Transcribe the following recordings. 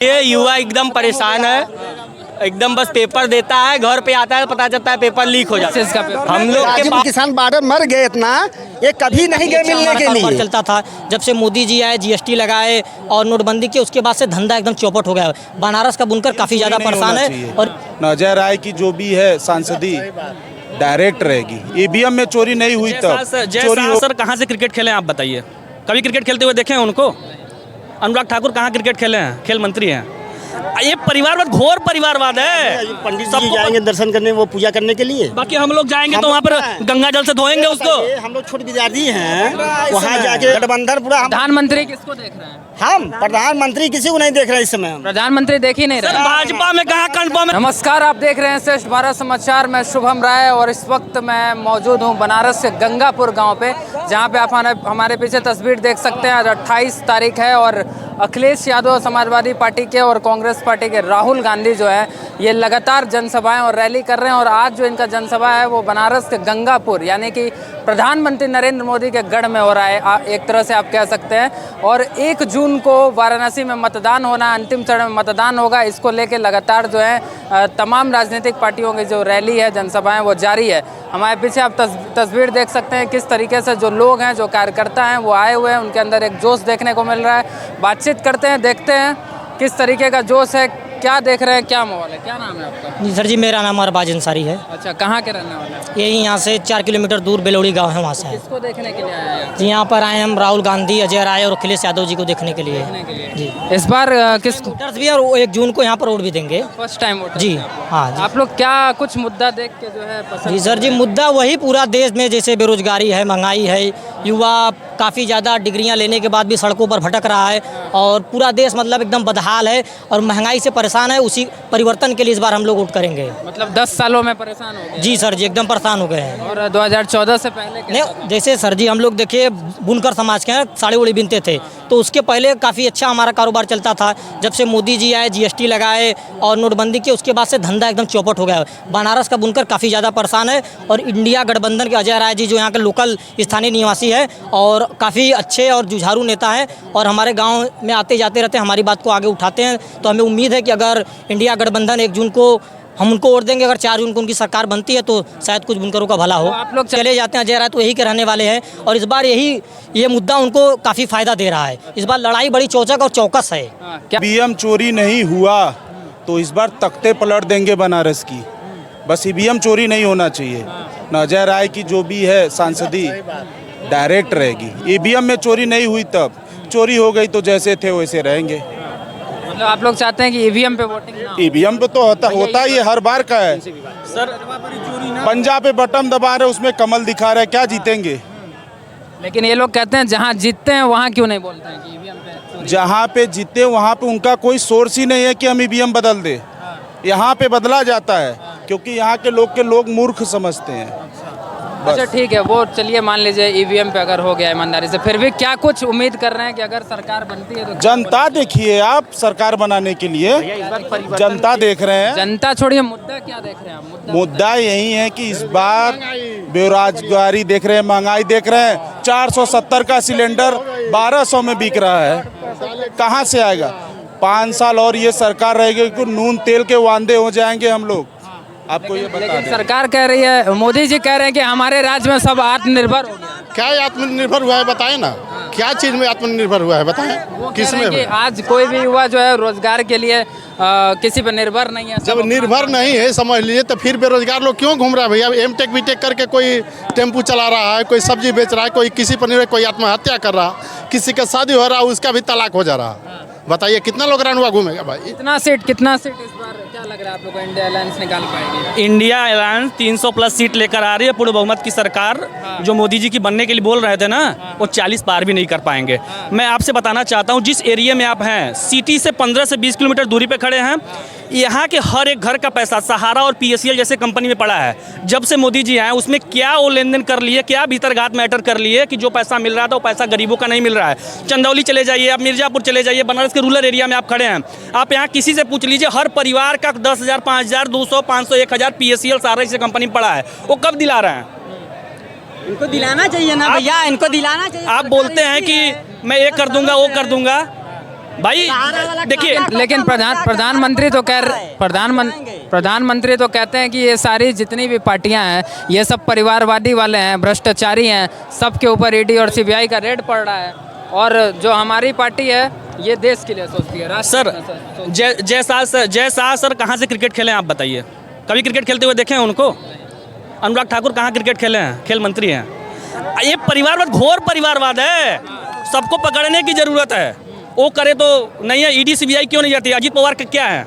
ये युवा एकदम परेशान है, एकदम बस पेपर देता है, घर पे आता है, पता चलता है पेपर लीक हो जाता है। हम लोग के पास किसान बाढ़ मर गए, इतना ये कभी नहीं गए मिलने के लिए चलता था। जब से मोदी जी आए, जीएसटी लगाए और नोटबंदी की, उसके बाद से धंधा एकदम चौपट हो गया। बनारस का बुनकर काफी ज्यादा परेशान है। और नजर आए कि जो भी है सांसदी डायरेक्ट रहेगी, ईवीएम में चोरी नहीं हुई तब चोरी। सर कहाँ से क्रिकेट खेले आप बताइए, कभी क्रिकेट खेलते हुए देखे हैं उनको? अनुराग ठाकुर कहाँ क्रिकेट खेले हैं? खेल मंत्री हैं। ये परिवारवाद, घोर परिवारवाद है। पंडित जी जाएंगे दर्शन करने, वो पूजा करने के लिए। बाकी हम लोग जाएंगे तो वहाँ पर गंगा जल से धोएंगे उसको। हम लोग छोटे विद्यार्थी हैं, वहाँ जाके गठबंधन पूरा। प्रधानमंत्री किसको देख रहे हैं? हम प्रधानमंत्री किसी को नहीं देख रहे इस समय। प्रधानमंत्री देख ही नहीं रहे। भाजपा में कहाँ कंफर्म है? नमस्कार, आप देख रहे हैं श्रेष्ठ भारत समाचार। मैं शुभम राय और इस वक्त मैं मौजूद हूँ बनारस के गंगापुर गांव पे, जहां पे आप हमारे पीछे तस्वीर देख सकते हैं। आज 28 तारीख है और अखिलेश यादव समाजवादी पार्टी के और कांग्रेस पार्टी के राहुल गांधी जो है ये लगातार जनसभाएं और रैली कर रहे हैं। और आज जो इनका जनसभा है वो बनारस के गंगापुर, यानी कि प्रधानमंत्री नरेंद्र मोदी के गढ़ में हो रहा है, एक तरह से आप कह सकते हैं। और 1 जून को वाराणसी में मतदान होना, अंतिम चरण में मतदान होगा। इसको लेके लगातार जो है तमाम राजनीतिक पार्टियों की जो रैली है, जनसभाएं, वो जारी है। हमारे पीछे आप तस्वीर देख सकते हैं किस तरीके से जो लोग हैं, जो कार्यकर्ता हैं, वो आए हुए हैं। उनके अंदर एक जोश देखने को मिल रहा है। बातचीत करते हैं, देखते हैं किस तरीके का जोश है, क्या देख रहे हैं, क्या माहौल है। क्या नाम है आपका? जी सर जी, मेरा नाम अरबाज अंसारी है। अच्छा, कहाँ के रहने वाले हैं? यही यहाँ से 4 किलोमीटर दूर बेलोड़ी गांव है, वहाँ से। किसको देखने के लिए आए हैं? जी यहाँ पर आए हम राहुल गांधी, अजय राय और अखिलेश यादव जी को देखने के लिए। जी इस बार किस वोटर्स भी, और 1 जून को यहाँ पर वोट भी देंगे। First time voter? जी हाँ जी। आप लोग क्या कुछ मुद्दा देख के जो है पसंद? जी सर जी, मुद्दा वही पूरा देश में, जैसे बेरोजगारी है, महंगाई है, युवा काफ़ी ज़्यादा डिग्रियां लेने के बाद भी सड़कों पर भटक रहा है और पूरा देश मतलब एकदम बदहाल है और महंगाई से परेशान है। उसी परिवर्तन के लिए इस बार हम लोग वोट करेंगे। मतलब 10 सालों में परेशान हो गए? जी सर जी, एकदम परेशान हो गए हैं। और 2014 से पहले नहीं, जैसे सर जी हम लोग देखिए बुनकर समाज के हैं, साड़ी उड़ी बिनते थे, तो उसके पहले काफ़ी अच्छा हमारा कारोबार चलता था। जब से मोदी जी आए, जीएसटी लगाए और नोटबंदी की, उसके बाद से धंधा एकदम चौपट हो गया। बनारस का बुनकर काफ़ी ज़्यादा परेशान है और इंडिया गठबंधन के अजय राय जी जो यहाँ के लोकल स्थानीय निवासी है और काफ़ी अच्छे और जुझारू नेता हैं और हमारे गांव में आते जाते रहते हैं, हमारी बात को आगे उठाते हैं। तो हमें उम्मीद है कि अगर इंडिया गठबंधन 1 जून को हम उनको वोट देंगे, अगर 4 जून को उनकी सरकार बनती है तो शायद कुछ बुनकरों का भला हो। तो आप लोग चले जाते हैं, अजय राय तो यही के रहने वाले हैं और इस बार ये मुद्दा उनको काफ़ी फ़ायदा दे रहा है। इस बार लड़ाई बड़ी चौचक और चौकस है। ईवीएम चोरी नहीं हुआ तो इस बार तख्ते पलट देंगे बनारस की। बस ईवीएम चोरी नहीं होना चाहिए। नजर आए कि जो भी है सांसदी डायरेक्ट रहेगी, ईवीएम में चोरी नहीं हुई तब चोरी हो गई तो जैसे थे वैसे रहेंगे। मतलब आप लोग चाहते हैं कि ईवीएम पे वोटिंग ना हो? ईवीएम पे तो होता ही हर बार का है सर। पंजाब पे बटन दबा रहे, उसमें कमल दिखा रहे, क्या जीतेंगे? लेकिन ये लोग कहते हैं जहाँ जीतते हैं वहाँ क्यों नहीं बोलते हैं कि ईवीएम पे? जहाँ पे जीते वहाँ पे उनका कोई सोर्स ही नहीं है कि हम ईवीएम बदल दे। यहाँ पे बदला जाता है क्योंकि यहाँ के लोग मूर्ख समझते हैं। अच्छा ठीक है, वो चलिए मान लीजिए ईवीएम पे अगर हो गया ईमानदारी से, फिर भी क्या कुछ उम्मीद कर रहे हैं कि अगर सरकार बनती है तो? जनता देखिए, आप सरकार बनाने के लिए जनता देख रहे हैं। जनता छोड़िए, मुद्दा क्या देख रहे हैं आप? मुद्दा यही है कि इस बार बेरोजगारी देख रहे हैं, महंगाई देख रहे हैं। 470 का सिलेंडर 1200 में बिक रहा है, कहाँ से आएगा? 5 साल और ये सरकार रहेगी तो नून तेल के वांदे हो जाएंगे हम लोग। आपको ये बता दें, सरकार कह रही है, मोदी जी कह रहे हैं कि हमारे राज्य में सब आत्मनिर्भर हो गया। क्या आत्मनिर्भर हुआ है बताएं ना, क्या चीज़ में आत्मनिर्भर हुआ है बताएं? किस में? कि आज कोई भी युवा जो है रोजगार के लिए किसी पर निर्भर नहीं है। जब निर्भर नहीं है समझ लीजिए तो फिर बेरोजगार लोग क्यों घूम रहा है भैया? एमटेक बीटेक करके कोई टेम्पू चला रहा है, कोई सब्जी बेच रहा है, कोई किसी पर निर्भर, कोई आत्महत्या कर रहा, किसी का शादी हो रहा है उसका भी तलाक हो जा रहा। बताइए कितना लोग रनवा घूमेगा भाई? कितना सीट इस बार क्या लग रहा है आप लोग को इंडिया अलायंस निकाल पाएगी? इंडिया अलायंस 300+ सीट लेकर आ रही है। पूर्ण बहुमत की सरकार जो मोदी जी की बनने के लिए बोल रहे थे ना, वो 40 पार भी नहीं कर पाएंगे। मैं आपसे बताना चाहता हूँ, जिस एरिया में आप हैं, सिटी से 15 से 20 किलोमीटर दूरी पे खड़े हैं, यहाँ के हर एक घर का पैसा सहारा और PSEL जैसे कंपनी में पड़ा है। जब से मोदी जी आए उसमें क्या वो लेन देन कर लिए, क्या भीतरघात मैटर कर लिए कि जो पैसा मिल रहा था वो पैसा गरीबों का नहीं मिल रहा है। चंदौली चले जाइए, आप मिर्ज़ापुर चले जाइए, बनारस के रूरल एरिया में आप खड़े हैं, आप यहाँ किसी से पूछ लीजिए, हर परिवार का 10,000, 5,000, 200, 500, 1,000 PSEL सारा इस कंपनी में पड़ा है। वो कब दिला रहे हैं? इनको दिलाना चाहिए ना भैया, इनको दिलाना चाहिए। आप बोलते हैं कि मैं ये कर दूंगा, वो कर दूंगा। भाई देखिए, लेकिन प्रधानमंत्री तो कहते हैं कि ये सारी जितनी भी पार्टियां हैं ये सब परिवारवादी वाले हैं, भ्रष्टाचारी हैं, सबके ऊपर ईडी और सीबीआई का रेड पड़ रहा है, और जो हमारी पार्टी है ये देश के लिए सोचती है। सर जय शाह सर कहाँ से क्रिकेट खेले हैं आप बताइए? कभी क्रिकेट खेलते हुए देखे हैं उनको? अनुराग ठाकुर कहाँ क्रिकेट खेले हैं? खेल मंत्री हैं। ये परिवारवाद, घोर परिवारवाद है, सबको पकड़ने की जरूरत है। वो करे तो नहीं है, ईडी सीबीआई क्यों नहीं जाती? अजीत पवार क्या है?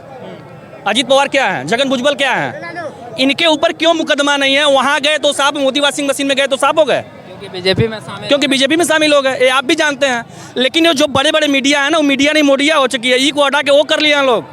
अजीत पवार क्या है? छगन भुजबल क्या है? इनके ऊपर क्यों मुकदमा नहीं है? वहाँ गए तो साहब, मोदी वॉशिंग मशीन में गए तो साफ हो गए, क्योंकि बीजेपी में शामिल हो गए, ये आप भी जानते हैं। लेकिन ये जो बड़े बड़े मीडिया है ना, वो मीडिया नहीं मोडिया हो चुकी है। ई को हटा के वो कर लिया लोग।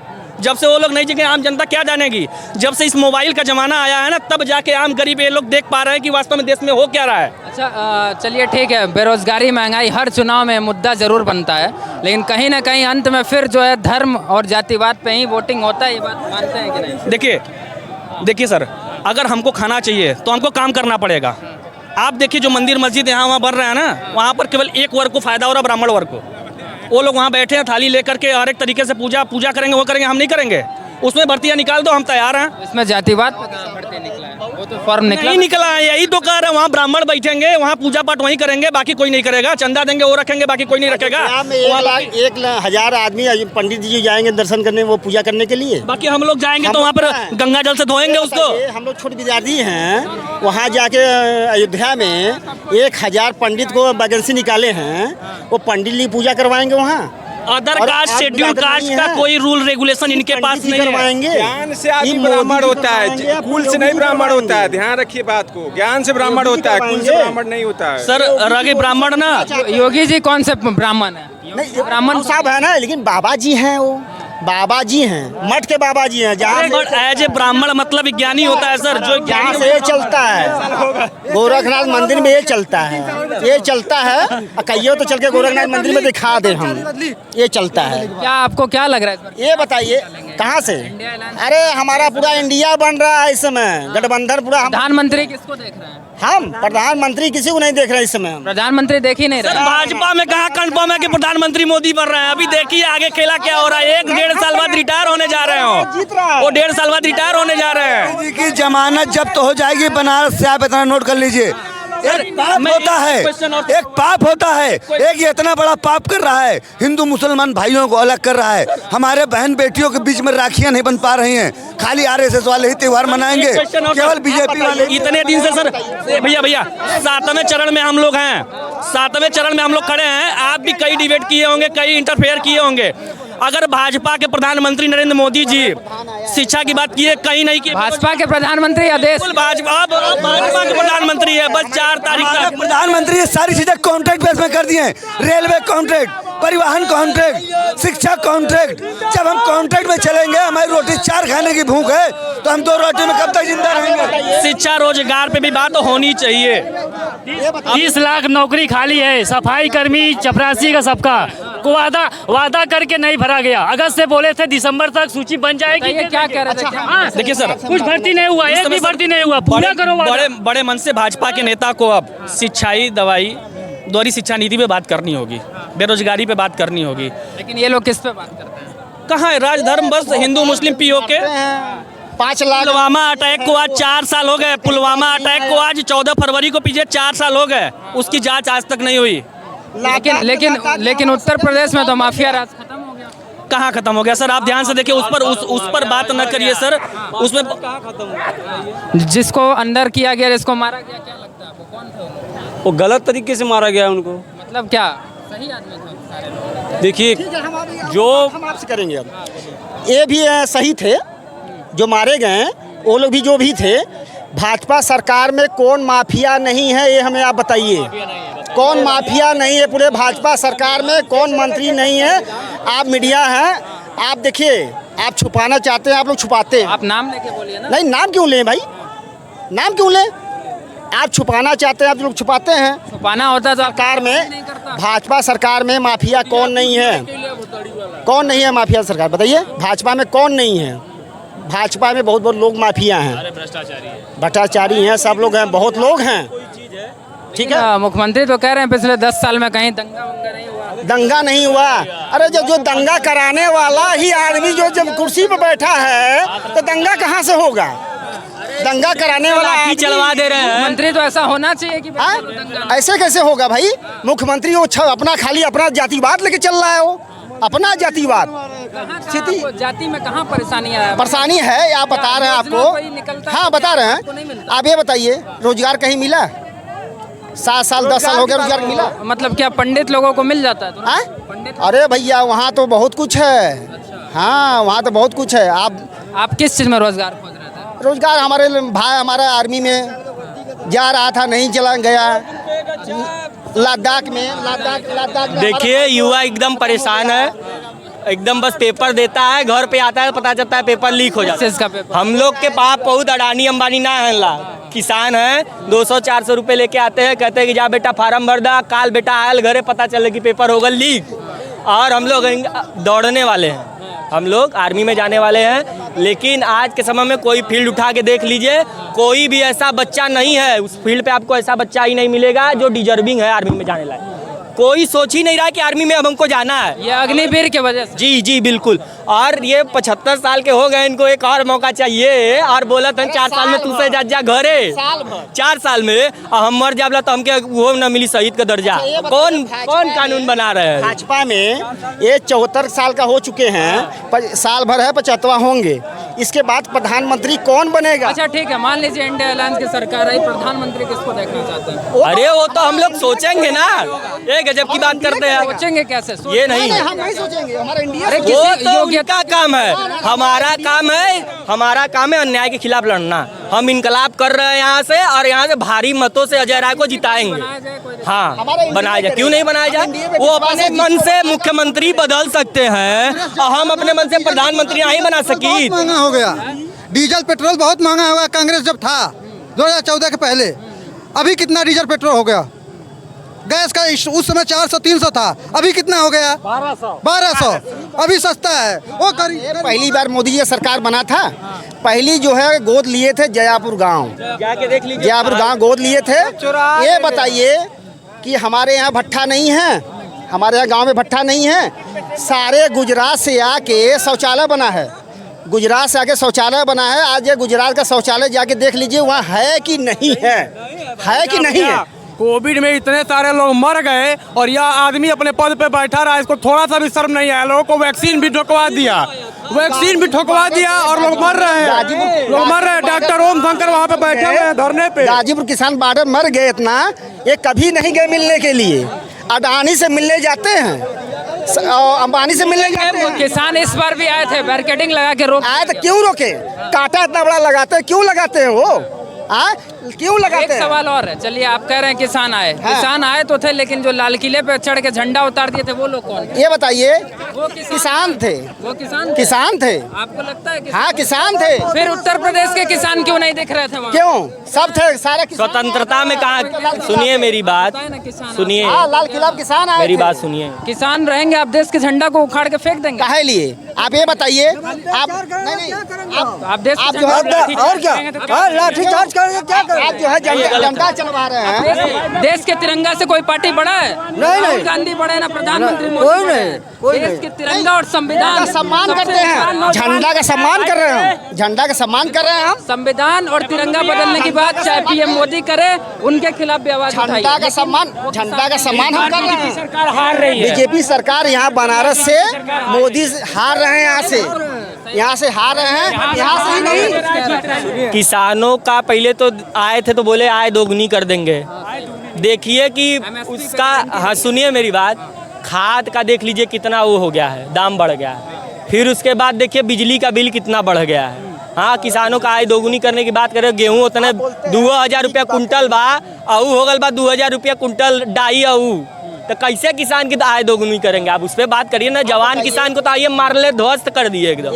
जब से वो लोग नहीं जगह, आम जनता क्या जानेगी? जब से इस मोबाइल का ज़माना आया है ना, तब जाके आम गरीब ये लोग देख पा रहे हैं कि वास्तव में देश में हो क्या रहा है। अच्छा, चलिए ठीक है, बेरोजगारी महंगाई हर चुनाव में मुद्दा ज़रूर बनता है, लेकिन कहीं ना कहीं अंत में फिर जो है धर्म और जातिवाद पे ही वोटिंग होता है, ये बात मानते हैं कि नहीं? देखिए सर, अगर हमको खाना चाहिए तो हमको काम करना पड़ेगा। आप देखिए जो मंदिर मस्जिद यहाँ वहाँ बन रहे हैं ना, वहाँ पर केवल एक वर्ग को फ़ायदा हो रहा है, ब्राह्मण वर्ग को। वो लोग वहाँ बैठे हैं, थाली लेकर के हर एक तरीके से पूजा करेंगे, वो करेंगे, हम नहीं करेंगे। उसमें भर्तियाँ निकाल दो, हम तैयार हैं। इसमें जातिवाद भर्ती निकला है, वो तो फॉर्म नहीं निकला है, यही तो कह रहे हैं। वहाँ ब्राह्मण बैठेंगे, वहाँ पूजा पाठ वहीं करेंगे, बाकी कोई नहीं करेगा। चंदा देंगे वो रखेंगे, बाकी कोई नहीं रखेगा। 1,00,000 आदमी पंडित जी जाएंगे दर्शन करने, वो पूजा करने के लिए। बाकी हम लोग जाएंगे तो वहाँ पर गंगा जल से धोएंगे उसको। हम लोग छोटे विद्यार्थी हैं, वहाँ जाके अयोध्या में 1,000 पंडित को वैकेंसी निकाले हैं, वो पंडित जी पूजा करवाएंगे वहाँ। अदर कास्ट, शेड्यूल कास्ट का कोई रूल रेगुलेशन इनके पास नहीं है। ज्ञान से आदमी ब्राह्मण होता है, कुल से नहीं ब्राह्मण होता है। ध्यान रखिए बात को, ज्ञान से ब्राह्मण होता है, कुल से ब्राह्मण नहीं होता है। सर रगे ब्राह्मण ना, योगी जी कौन से ब्राह्मण है? नहीं, ब्राह्मण साहब है ना, लेकिन बाबा जी हैं, वो बाबा जी हैं, मठ के बाबा जी हैं। जहाँ एज ए ब्राह्मण मतलब विज्ञानी होता है सर, जो यहाँ से ये चलता है, गोरखनाथ मंदिर में ये चलता है, ये चलता है। कहिए तो चल के गोरखनाथ मंदिर में दिखा दे हम, ये चलता है। क्या आपको क्या लग रहा है? ये बताइए कहाँ से? अरे हमारा पूरा इंडिया बन रहा है इस समय, गठबंधन पूरा। प्रधानमंत्री किसको देख रहे हैं? हम प्रधानमंत्री किसी को नहीं देख रहे इस समय। प्रधानमंत्री देख ही नहीं रहे। भाजपा में कहाँ कंफर्म है कि प्रधानमंत्री मोदी बन रहे हैं? अभी देखिए आगे खेला क्या हो रहा है। 1-1.5 साल बाद रिटायर होने जा रहे हो, वो 1.5 साल बाद रिटायर होने जा रहे हैं। की जमानत जब्त हो जाएगी, बनारस से आप इतना नोट कर लीजिए। एक पाप होता है, एक पाप होता है, एक ये इतना बड़ा पाप कर रहा है, हिंदू मुसलमान भाइयों को अलग कर रहा है। हमारे बहन बेटियों के बीच में राखियां नहीं बन पा रही हैं, खाली आरएसएस वाले ही त्योहार मनाएंगे, केवल बीजेपी वाले। इतने दिन से सर, भैया 7वें चरण में हम लोग हैं, 7वें चरण में हम लोग खड़े हैं। आप भी कई डिबेट किए होंगे, कई इंटरफेयर किए होंगे। अगर भाजपा के प्रधानमंत्री नरेंद्र मोदी जी शिक्षा की बात किए, कहीं नहीं की। भाजपा के प्रधानमंत्री आदेश, भाजपा के प्रधानमंत्री है, बस 4 तारीख तक प्रधानमंत्री ये सारी चीजें कॉन्ट्रैक्ट बेस में कर दिए हैं। रेलवे कॉन्ट्रैक्ट, परिवहन कॉन्ट्रैक्ट, शिक्षा कॉन्ट्रैक्ट। जब हम कॉन्ट्रैक्ट में चलेंगे, हमारी रोटी 4 खाने की भूख है, तो हम 2 रोटी में कब तक जिंदा रहेंगे? शिक्षा रोजगार पे भी बात होनी चाहिए। 30 लाख नौकरी खाली है, सफाई कर्मी चपरासी का सबका वादा करके नहीं भरा गया। अगस्त से बोले थे दिसंबर तक सूची बन जाएगी। क्या कह रहे थे? देखिए सर, कुछ भर्ती नहीं हुआ, एक भी भर्ती नहीं हुआ, पूरा करो वादा। बड़े मन से भाजपा के नेता को अब शिक्षाई दवाई दोहरी शिक्षा नीति पे बात करनी होगी, बेरोजगारी पे बात करनी होगी। लेकिन ये लोग किस पे बात करते हैं? कहाँ है राजधर्म? बस हिंदू मुस्लिम पीओके। 5 लाख पुलवामा अटैक को आज 4 साल हो गए। पुलवामा अटैक को आज 14 फरवरी को पीछे 4 साल हो गए, उसकी जांच आज तक नहीं हुई। लेकिन उत्तर प्रदेश में तो माफिया राज खत्म हो गया। कहाँ खत्म हो गया सर? आप ध्यान से देखिए, उस पर बात न करिए सर। उसमें कहाँ खत्म हो गया? जिसको अंदर किया गया, जिसको मारा गया, क्या लगता है आपको? कौन था वो गलत तरीके से मारा गया उनको। मतलब क्या सही आदमी था? देखिए जो हम आपसे करेंगे, अब ये भी सही थे जो मारे गए, वो लोग भी जो भी थे। भाजपा सरकार में कौन माफिया नहीं है, ये हमें आप बताइए। कौन माफिया नहीं है पूरे भाजपा सरकार में? कौन मंत्री नहीं है? आप मीडिया हैं, आप देखिए, आप छुपाना चाहते हैं, आप लोग छुपाते हैं। आप नाम लेके बोलिए ना। नहीं, नाम क्यों लें भाई, नाम क्यों लें? आप छुपाना चाहते हैं, आप लोग छुपाते हैं। छुपाना होता तो सरकार में, भाजपा सरकार में माफिया कौन नहीं है? कौन नहीं है माफिया सरकार? बताइए, भाजपा में कौन नहीं है? भाजपा में बहुत लोग माफिया हैं, भ्रष्टाचारी हैं, सब लोग हैं, बहुत लोग हैं। ठीक है, मुख्यमंत्री तो कह रहे हैं पिछले 10 साल में कहीं दंगा वंगा नहीं हुआ। दंगा नहीं हुआ। अरे जो दंगा कराने वाला ही आदमी जो जब कुर्सी पर बैठा है तो दंगा कहाँ से होगा? दंगा कराने वाला लाठी चलवा दे रहे हैं। मंत्री तो ऐसा होना चाहिए कि ऐसे कैसे होगा भाई? मुख्यमंत्री वो अपना खाली अपना जातिवाद लेके चल रहा है, वो अपना जातिवाद। स्थिति जाति में कहाँ परेशानी है? परेशानी है आप बता रहे हैं आपको। हाँ बता रहे हैं। आप ये बताइए रोजगार कहीं मिला? 7 साल 10 साल हो गया रोजगार मिला? मतलब क्या पंडित लोगों को मिल जाता है तो? अरे भैया वहाँ तो बहुत कुछ है। हाँ वहाँ तो बहुत कुछ है। आप किस चीज़ में रोजगार खोज रहे थे? रोजगार हमारे भाई हमारा आर्मी में जा रहा था, नहीं चला गया। लद्दाख में देखिए युवा एकदम परेशान है, एकदम बस पेपर देता है, घर पे आता है, पता चलता है पेपर लीक हो जाता है। इसका पेपर हम लोग के पास बहुत अडानी अंबानी ना है ला, किसान है, 200-400 रुपये लेके आते हैं, कहते हैं कि जा बेटा फार्म भर दा, काल बेटा आयल घरे पता चले कि पेपर होगा लीक। और हम लोग दौड़ने वाले हैं, हम लोग आर्मी में जाने वाले हैं, लेकिन आज के समय में कोई फील्ड उठा के देख लीजिए, कोई भी ऐसा बच्चा नहीं है उस फील्ड पे, आपको ऐसा बच्चा ही नहीं मिलेगा जो डिजर्विंग है आर्मी में जाने लायक। कोई सोच ही नहीं रहा कि आर्मी में अब हमको जाना है। ये अग्निवीर की वजह से। जी बिल्कुल। और ये 75 साल के हो गए, इनको एक और मौका चाहिए। और बोला था 4 साल में तुझसे जा घरे, 4 साल में हम मर जाबला तो हमके वो न मिली शहीद का दर्जा। कौन कानून बना रहे हैं? भाजपा में ये 74 साल का हो चुके हैं, साल भर है 75वां होंगे। इसके बाद प्रधानमंत्री कौन बनेगा? अच्छा ठीक है, मान लीजिए इंडिया अलायंस की सरकार आई, प्रधानमंत्री किसको देखना चाहते हैं? अरे वो तो हम लोग सोचेंगे ना, ये गजब की बात करते हैं। सोचेंगे कैसे? ये नहीं, हम नहीं सोचेंगे, हमारा इंडिया वो तो उनका काम है। हमारा काम है अन्याय के खिलाफ लड़ना। हम इनकलाब कर रहे हैं यहाँ से, और यहाँ से भारी मतों से अजय राय को जिताएंगे। हाँ बनाया जाए, क्यों नहीं बनाया जाए? वो अपने मन से मुख्यमंत्री बदल सकते हैं और हम अपने मन से प्रधानमंत्री नहीं बना सकी। महंगा हो गया, डीजल पेट्रोल बहुत महंगा हुआ। कांग्रेस जब था 2014 के पहले, अभी कितना डीजल पेट्रोल हो गया? गैस का उस समय 400-300 था, अभी कितना हो गया? 1200। अभी सस्ता है। वो पहली बार मोदी जी सरकार बना था, पहली जो है गोद लिए थे जयापुर गांव, जाके देख लीजिए, जयापुर गांव गोद लिए थे। ये बताइए कि हमारे यहाँ भट्ठा नहीं है, हमारे यहाँ गांव में भट्ठा नहीं है। सारे गुजरात से आके शौचालय बना है, गुजरात से आके शौचालय बना है। आज ये गुजरात का शौचालय जाके देख लीजिए वहाँ है कि नहीं है, है कि नहीं है? कोविड में इतने सारे लोग मर गए और यह आदमी अपने पद पे बैठा रहा, इसको थोड़ा सा भी शर्म नहीं आया। लोगों को वैक्सीन भी ठुकवा दिया, और लोग मर रहे हैं। डॉक्टर ओम शंकर वहाँ पे बैठे हुए हैं धरने पे। गाजीपुर किसान बॉर्डर मर गए इतना, ये कभी नहीं गए मिलने के लिए। अडानी से मिलने जाते हैं, अंबानी से मिलने जाते हैं। किसान इस बार भी आए थे, बैरिकेडिंग लगा के रोक आए तो क्यों रोके? कांटा इतना बड़ा लगाते हैं, क्यों लगाते हैं वो? क्यों लगाते हैं? एक सवाल और है, चलिए आप कह रहे हैं किसान आए, किसान आए तो थे, लेकिन जो लाल किले पे चढ़ के झंडा उतार दिए थे वो लोग कौन? ये बताइए। वो किसान थे, वो किसान थे। आपको लगता है? हाँ किसान थे। फिर उत्तर प्रदेश के किसान क्यों नहीं दिख रहे थे वहाँ? क्यों? सब थे, सारे स्वतंत्रता में कहा। सुनिए मेरी बात, सुनिए, लाल किला किसान आए, मेरी बात सुनिए। किसान रहेंगे, आप देश के झंडा को उखाड़ के फेंक देंगे? काहे लिए? आप ये बताइए। आप देश जो है और क्या लाठीचार्ज करेंगे, क्या करेंगे? आप जो है जनता चलवा रहे हैं। देश के तिरंगा से कोई पार्टी बड़ा है? नहीं। गांधी बड़े ना प्रधानमंत्री? कोई देश के तिरंगा और संविधान का सम्मान करते हैं, झंडा का सम्मान कर रहे हैं, झंडा का सम्मान कर रहे हैं हम। संविधान और तिरंगा बदलने की बात चाहे पीएम मोदी करे, उनके खिलाफ भी आवाज उठाइए। झंडा का सम्मान हम कर रहे हैं। सरकार हार रही है, बीजेपी सरकार यहाँ बनारस से मोदी हार रहे हैं, यहाँ से हार रहे हैं, यहाँ से ही नहीं। किसानों का पहले तो आए थे तो बोले आय दोगुनी कर देंगे। देखिए कि उसका, हाँ सुनिए मेरी बात, खाद का देख लीजिए कितना वो हो गया है, दाम बढ़ गया है। फिर उसके बाद देखिए बिजली का बिल कितना बढ़ गया है। हाँ किसानों का आय दोगुनी करने की बात करें, गेहूँ उतने 2000 रुपया कुंटल बा, अऊ हो गल बा 2000 रुपया कुंटल डाई अऊ, तो कैसे किसान की आय दोगुनी करेंगे? आप उस पर बात करिए ना। जवान किसान को तो आइए मार ले, ध्वस्त कर दिए एकदम।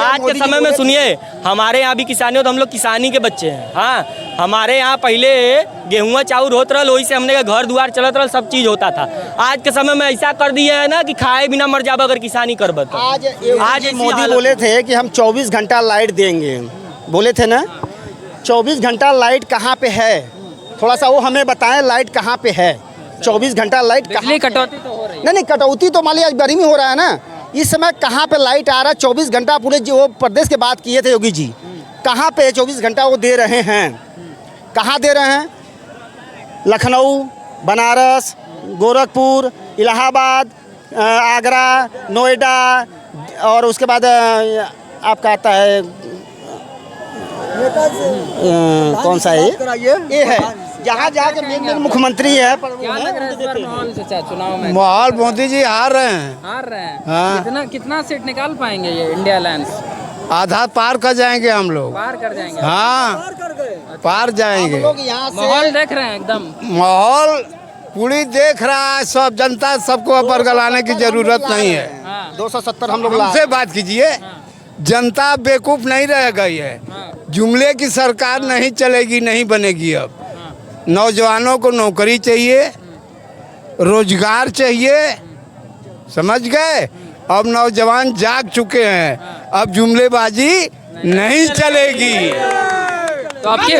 आज के समय में सुनिए, हमारे यहाँ भी किसानी हो तो हम लोग किसानी के बच्चे हैं। हाँ हमारे यहाँ पहले गेहूँ चाउर होता रहा, वही से हमने घर द्वार चलत रहा, सब चीज़ होता था। आज के समय में ऐसा कर दिया है ना कि खाए बिना मर जाब अगर किसानी करब तो। आज मोदी बोले थे कि हम 24 घंटा लाइट देंगे, बोले थे ना। 24 घंटा लाइट कहाँ पे है? थोड़ा सा वो हमें बताएं, लाइट कहाँ पे है? 24 घंटा लाइट बिजली कटौती तो हो रही है। नहीं कटौती तो मान लिया गर्मी हो रहा है ना, इस समय कहाँ पे लाइट आ रहा है? 24 घंटा पूरे जो प्रदेश के बात किए थे योगी जी, कहाँ पे 24 घंटा वो दे रहे हैं? कहाँ दे रहे हैं? लखनऊ, बनारस, गोरखपुर, इलाहाबाद, आगरा, नोएडा और उसके बाद आपका आता है कौन सा है ये है जहाँ जहाँ के मेन मुख्यमंत्री है। क्या लग रहा है इस बार माहौल चाचा चुनाव में? माहौल मोदी जी हार रहे हैं। हार रहे हैं। हाँ। कितना सीट निकाल पाएंगे ये इंडिया अलायंस? आधा पार कर जाएंगे हम लोग। पार कर जाएंगे? हाँ पार जाएंगे। माहौल देख रहे हैं एकदम? माहौल पूरी देख रहा है सब जनता, सबको बरगलाने की जरूरत नहीं है। 270 हम लोग हमसे बात कीजिए, जनता बेवकूफ नहीं रह गई है। जुमले की सरकार नहीं चलेगी, नहीं बनेगी। अब नौजवानों को नौकरी चाहिए, रोजगार चाहिए, समझ गए? अब नौजवान जाग चुके हैं, अब जुमलेबाजी नहीं चलेगी। तो आपकी